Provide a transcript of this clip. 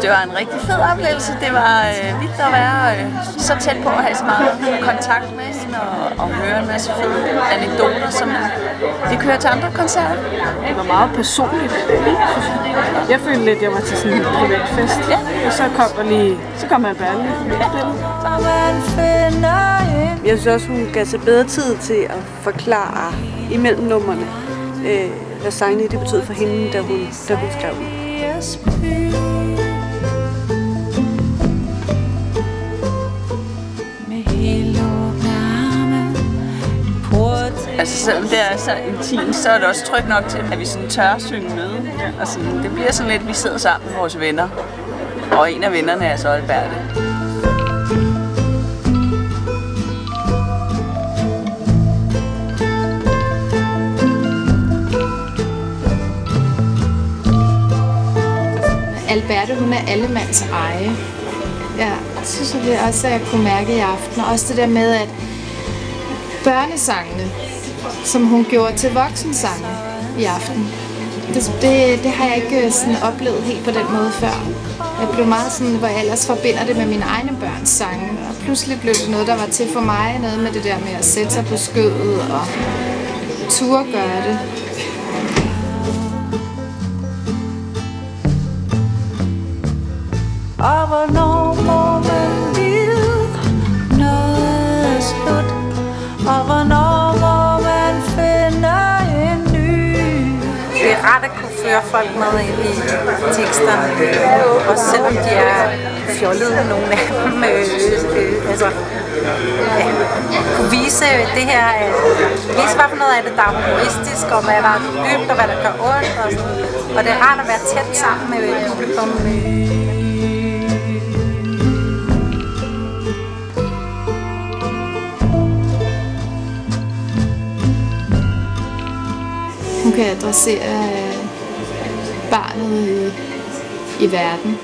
det var en rigtig fed oplevelse. Det var vildt at være så tæt på at have så meget kontakt med hende og høre en masse fede anekdoter, som vi kører til andre koncerter. Det var meget personligt. Jeg følte lidt, at jeg var til sådan en privat fest. Ja. Og så kom Alberte lige spille. Jeg synes også, hun gav sig bedre tid til at forklare imellem numrene, hvad sangene det betød for hende, da hun skrev dem. Altså selvom det er så intimt, så er det også trygt nok til, at vi sådan tør synge med. Og sådan, det bliver sådan lidt, at vi sidder sammen med vores venner. Og en af vennerne er så Alberte. Alberte, hun er allemands eje. Jeg synes det også, at jeg kunne mærke i aften. Og også det der med, at børnesangene, som hun gjorde til voksensange i aften, det har jeg ikke sådan oplevet helt på den måde før. Jeg blev meget sådan, hvor jeg ellers forbinder det med mine egne børns sange. Og pludselig blev det noget, der var til for mig. Noget med det der med at sætte sig på skødet og turde gøre det. Og hvornår må man vide noget slut? Og hvornår må man finde en ny? Det er rart at kunne føre folk med ind i teksterne, også selvom de er fjollede, nogle af dem. Kunne vise det her, vise hvad for noget af det, der er humoristisk, og hvad der er dybt, og hvad der gør ondt. Og det er rart at være tæt sammen med publikum. Hun kan adressere barnet i verden.